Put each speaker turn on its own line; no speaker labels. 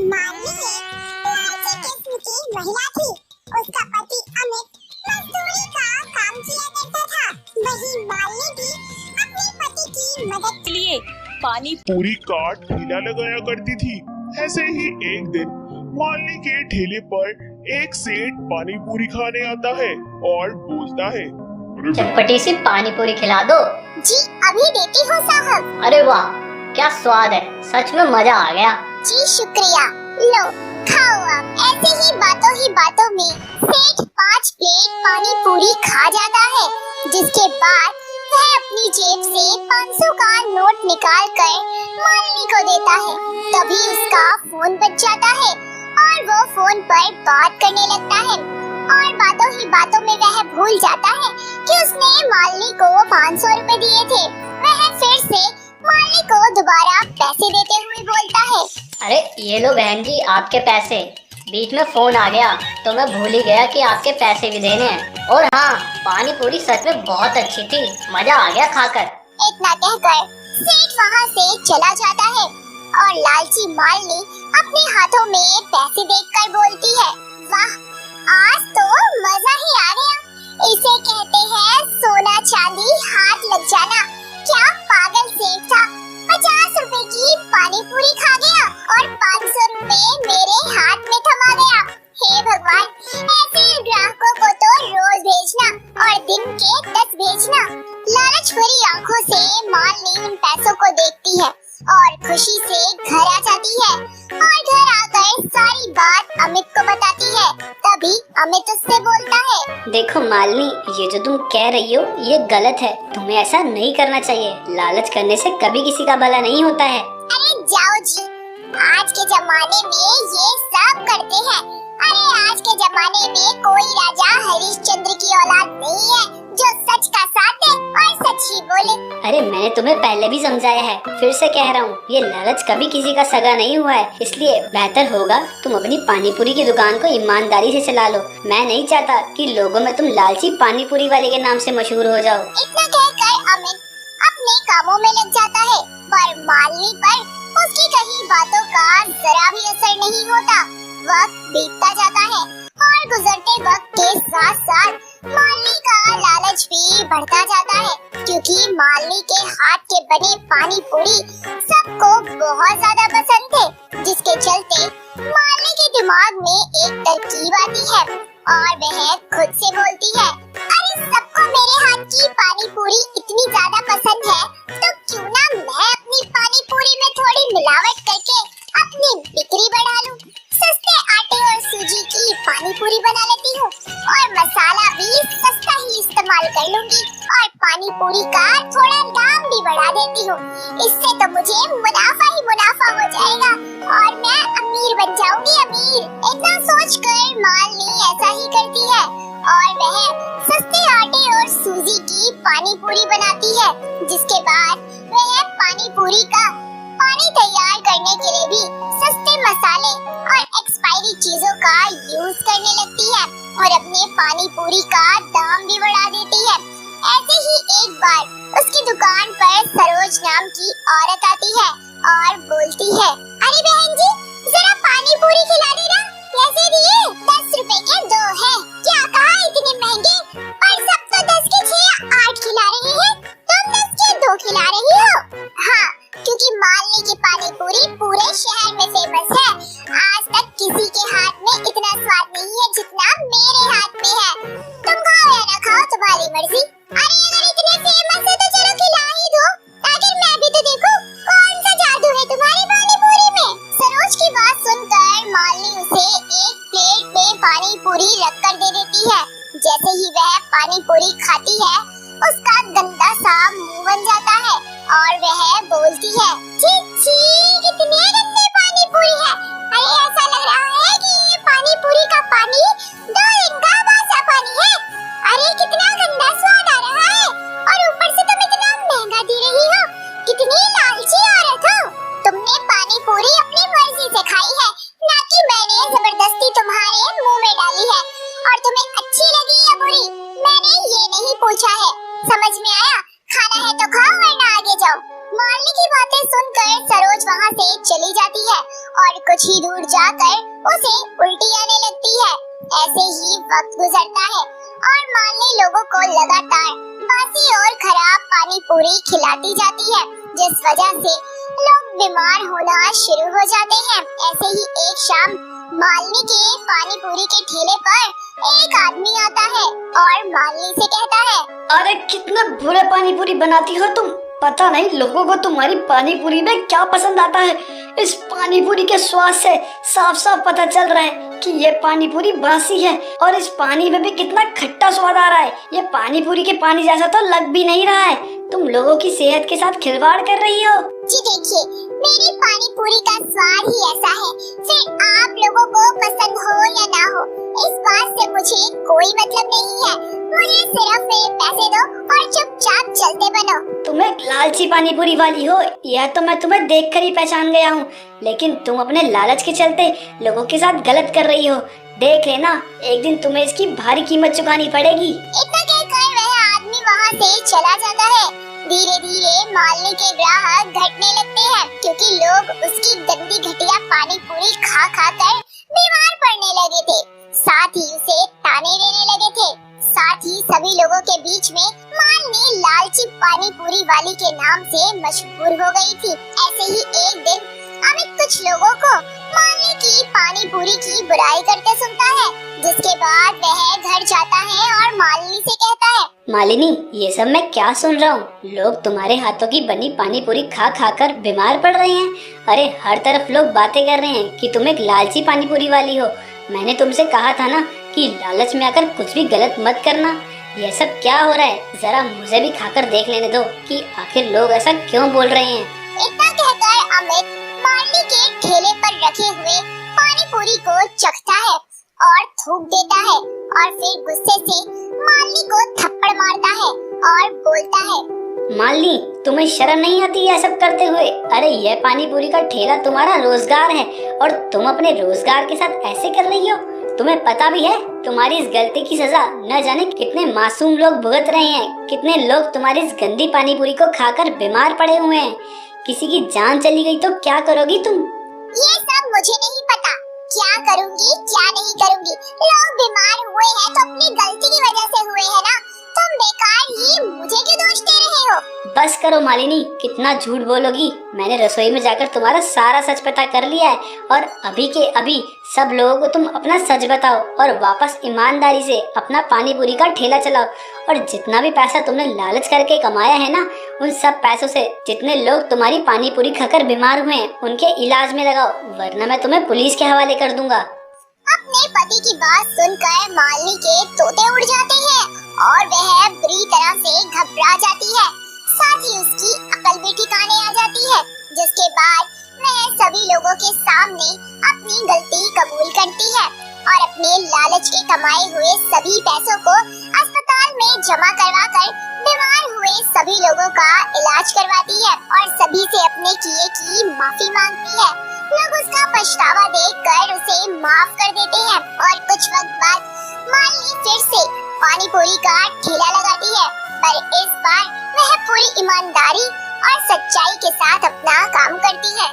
मालनी एक किस्म की महिला थी। उसका पति अमित मजदूरी का काम किया करता था। वही मालनी भी अपने पति की मदद
के लिए पानी
पूरी काट ठेला लगाया करती थी। ऐसे ही एक दिन मालनी के ठेले पर एक सेठ पानी पूरी खाने आता है और बोलता है,
चटपटी सी पानी पूरी खिला दो।
जी अभी देती हूँ साहब।
अरे वाह, क्या स्वाद है, सच में मजा आ गया।
जी शुक्रिया, लो खाओ आप। ऐसे ही बातों में सेठ 5 प्लेट पानी पूरी खा जाता है, जिसके बाद वह अपनी जेब से 500 का नोट निकाल कर मालनी को देता है। तभी उसका फोन बज जाता है और वो फोन पर बात करने लगता है और बातों में वह भूल जाता है कि उसने मालनी को 500 रुपए दिए थे। वह फिर से मालनी को दोबारा पैसे देते हुए बोलता है,
अरे ये लो बहन जी आपके पैसे। बीच में फोन आ गया तो मैं भूल ही गया कि आपके पैसे भी देने हैं। और हाँ, पानी पूरी सच में बहुत अच्छी थी, मजा आ गया खाकर।
इतना कहकर सेठ वहाँ से चला जाता है और लालची मालनी अपने हाथों में पैसे देखकर बोलती है, वाह आज तो मजा ही आ गया। इसे कहते हैं सोना चांदी हाथ लग जाना। क्या पागल सेठ था, 50 रुपए की पानी पूरी खा गया और 500 रुपए मेरे हाथ में थमा गया। हे भगवान, ऐसे ग्राहकों को तो रोज भेजना और दिन के 10 भेजना। लालच भरी आंखों से मालनी उन पैसों को देखती है और खुशी से घर आ जाती है और घर आकर सारी बात अमित को बताती है। तभी अमित उससे बोलता है,
देखो मालनी, ये जो तुम कह रही हो ये गलत है, तुम्हें ऐसा नहीं करना चाहिए। लालच करने से कभी किसी का भला नहीं होता है।
अरे जाओ जी, आज के जमाने में ये सब करते हैं। अरे आज के जमाने में कोई राजा हरिश्चंद्र की औलाद नहीं है जो सच का साथ दे और सच ही बोले।
अरे मैंने तुम्हें पहले भी समझाया है, फिर से कह रहा हूँ, ये लालच कभी किसी का सगा नहीं हुआ है। इसलिए बेहतर होगा तुम अपनी पानी पूरी की दुकान को ईमानदारी से चला लो। मैं नहीं चाहता कि लोगों में तुम लालची पानी पूरी वाले के नाम से मशहूर हो जाओ।
इतना कहकर अमित अपने कामों में लग जाता है, पर मालनी पर उसकी कही बातों का जरा भी असर नहीं होता। वक्त बीतता जाता है और गुजरते वक्त के साथ साथ मालनी का लालच भी बढ़ता जाता है, क्योंकि मालनी के हाथ के बने पानी पूरी सबको बहुत ज्यादा पसंद थे। जिसके चलते मालनी के दिमाग में एक तरकीब आती है और वह खुद से बोलती है, अरे सबको मेरे हाथ की पानी पूरी इतनी ज्यादा पसंद है तो क्यों ना मैं अपनी पानी पूरी में थोड़ी मिलावट करके अपनी बिक्री बढ़ा लूं। सस्ते आटे और सूजी की पानी पूरी बना लेती हूँ और मसाला भी सस्ता ही इस्तेमाल कर लूंगी और पानी पूरी का थोड़ा दाम भी बढ़ा देती हूँ। इससे तो मुझे मुनाफा ही मुनाफा हो जाएगा और मैं अमीर बन जाऊंगी, अमीर। इतना सोचकर मालनी ऐसा ही करती है और वह सस्ते आटे और सूजी की पानी पूरी बनाती है। जिसके बाद वह पानी पूरी का पानी तैयार करने के लिए भी सस्ते मसाले और एक्सपायरी चीजों का यूज करने लगती है और अपने पानी पूरी का दाम भी बढ़ा देती है। ऐसे ही एक बार उसकी दुकान पर सरोज नाम की औरत आती है और बोलती है, अरे बहन जी जरा पानी पूरी खिला देना। कैसे दिए? 10 रुपए के 2 है। क्या कहा इतने महंगे? और सब तो 10 के 6 8 खिला रहे हैं, तुम 10 के 2 खिला रही हो। हाँ, क्योंकि मालनी की पानी पूरी पूरे शहर में फेमस है। आज तक किसी के हाथ में इतना स्वाद नहीं है जितना मेरे हाथ में है। तुम खाओ या ना खाओ तुम्हारी मर्जी। अरे अगर इतने फेमस है तो चलो खिला ही दो, ताकि मैं भी तो देखूं कौन सा जादू है तुम्हारी पानी पूरी में। सरोज की बात सुनकर मालनी उसे एक प्लेट में पानी पूरी रख कर दे देती है। जैसे ही वह पानी पूरी खाती है उसका गंदा सा मुंह बन जाता है और वह बोलती है, छी छी कितने गंदे पानी पूरी है। अरे ऐसा लग रहा है कि ये पानी पूरी का पानी 2 दिन का बासा पानी है। अरे कितना गंदा स्वाद आ रहा है और ऊपर से तुम इतना महंगा दे रही हो। कितनी लालची औरत हो। तुमने पानी पूरी अपनी मर्जी से खाई है, ना कि मैंने जबरदस्ती तुम्हारे मुंह में डाली है। और तुम्हें अच्छी लगी या बुरी मैंने ये नहीं पूछा है। समझ में आया? खाना है तो खाओ वरना आगे जाओ। मालनी की बातें सुनकर सरोज वहाँ से चली जाती है और कुछ ही दूर जाकर उसे उल्टी आने लगती है। ऐसे ही वक्त गुजरता है और मालिनी लोगों को लगातार बासी और खराब पानी पूरी खिलाती जाती है, जिस वजह से लोग बीमार होना शुरू हो जाते हैं। ऐसे ही एक शाम मालिनी के पानी पूरी के ठेले पर एक आदमी आता है और मालिनी से कहता है,
अरे कितना बुरे पानी पूरी बनाती हो तुम। पता नहीं लोगों को तुम्हारी पानी पूरी में क्या पसंद आता है। इस पानी पूरी के स्वाद से साफ साफ पता चल रहा है कि ये पानी पूरी बासी है और इस पानी में भी कितना खट्टा स्वाद आ रहा है। ये पानी पूरी के पानी जैसा तो लग भी नहीं रहा है। तुम लोगों की सेहत के साथ खिलवाड़ कर रही हो।
जी देखिए, मेरी पानी पूरी का स्वाद ही ऐसा है, फिर आप लोगों को पसंद हो या ना हो, इस बात से मुझे कोई मतलब नहीं है। मुझे सिर्फ मेरे पैसे दो और चुपचाप चलते बनो।
तुम एक लालची पानी पूरी वाली हो, यह तो मैं तुम्हें देखकर ही पहचान गया हूँ। लेकिन तुम अपने लालच के चलते लोगों के साथ गलत कर रही हो। देख लेना, एक दिन तुम्हें इसकी भारी कीमत चुकानी पड़ेगी।
इतना कहकर वह आदमी वहाँ से चला जाता है। धीरे धीरे मालिनी के ग्राहक घटने लगते हैं, क्योंकि लोग उसकी गंदी घटिया पानी पूरी खा खा कर बीमार पड़ने लगे थे। साथ ही उसे ताने देने लगे थे। साथ ही सभी लोगों के बीच में मालिनी लालची पानी पूरी वाली के नाम से मशहूर हो गई थी। ऐसे ही एक दिन अमित कुछ लोगों को मालिनी की पानी पूरी की बुराई करते सुनता है, जिसके बाद वह घर जाता है और मालिनी से कहता है,
मालिनी, ये सब मैं क्या सुन रहा हूँ। लोग तुम्हारे हाथों की बनी पानी पूरी खा खा कर बीमार पड़ रहे हैं। अरे हर तरफ लोग बातें कर रहे हैं कि तुम एक लालची पानी पूरी वाली हो। मैंने तुमसे कहा था ना कि लालच में आकर कुछ भी गलत मत करना। ये सब क्या हो रहा है, जरा मुझे भी खाकर देख लेने दो कि आखिर लोग ऐसा क्यों बोल रहे हैं।
इतना कहकर अमित मालिनी के ठेले पर रखे हुए पानी पूरी को चखता है और थूक देता है और फिर गुस्से से मालिनी को थप्पड़ मारता है और बोलता है,
मालिनी, तुम्हें शर्म नहीं आती यह सब करते हुए? अरे यह पानी पूरी का ठेला तुम्हारा रोजगार है और तुम अपने रोजगार के साथ ऐसे कर रही हो। तुम्हें पता भी है तुम्हारी इस गलती की सजा न जाने कितने मासूम लोग भुगत रहे हैं। कितने लोग तुम्हारी इस गंदी पानी पूरी को खाकर बीमार पड़े हुए हैं। किसी की जान चली गई तो क्या करोगी तुम?
ये सब मुझे नहीं पता, क्या करूंगी क्या नहीं करूंगी। लोग बीमार हुए हैं तो अपनी गलती की वजह से हुए हैं ना। तुम बेकार ही मुझे क्यों दोष दे रहे हो?
बस करो मालिनी, कितना झूठ बोलोगी। मैंने रसोई में जाकर तुम्हारा सारा सच पता कर लिया है और अभी के अभी सब लोगों को तुम अपना सच बताओ और वापस ईमानदारी से अपना पानी पूरी का ठेला चलाओ। और जितना भी पैसा तुमने लालच करके कमाया है ना, उन सब पैसों से जितने लोग तुम्हारी पानी पूरी खाकर बीमार हुए हैं उनके इलाज में लगाओ, वरना मैं तुम्हें पुलिस के हवाले कर दूंगा।
अपने पति की बात सुनकर मालिनी के तोते उड़ जाते हैं और वह बुरी तरह से घबरा जाती है। साथ ही उसकी अकल भी ठिकाने आ जाती है, जिसके बाद वह सभी लोगों के सामने अपनी गलती कबूल करती है और अपने लालच के कमाए हुए सभी पैसों को अस्पताल में जमा करवा कर बीमार हुए सभी लोगों का इलाज करवाती है और सभी से अपने किए की माफी मांगती है। लोग उसका पछतावा देखकर उसे माफ कर देते हैं और कुछ वक्त बाद मालिनी फिर से पानी पूरी का ठेला लगाती है, पर इस बार वह पूरी ईमानदारी और सच्चाई के साथ अपना काम करती है।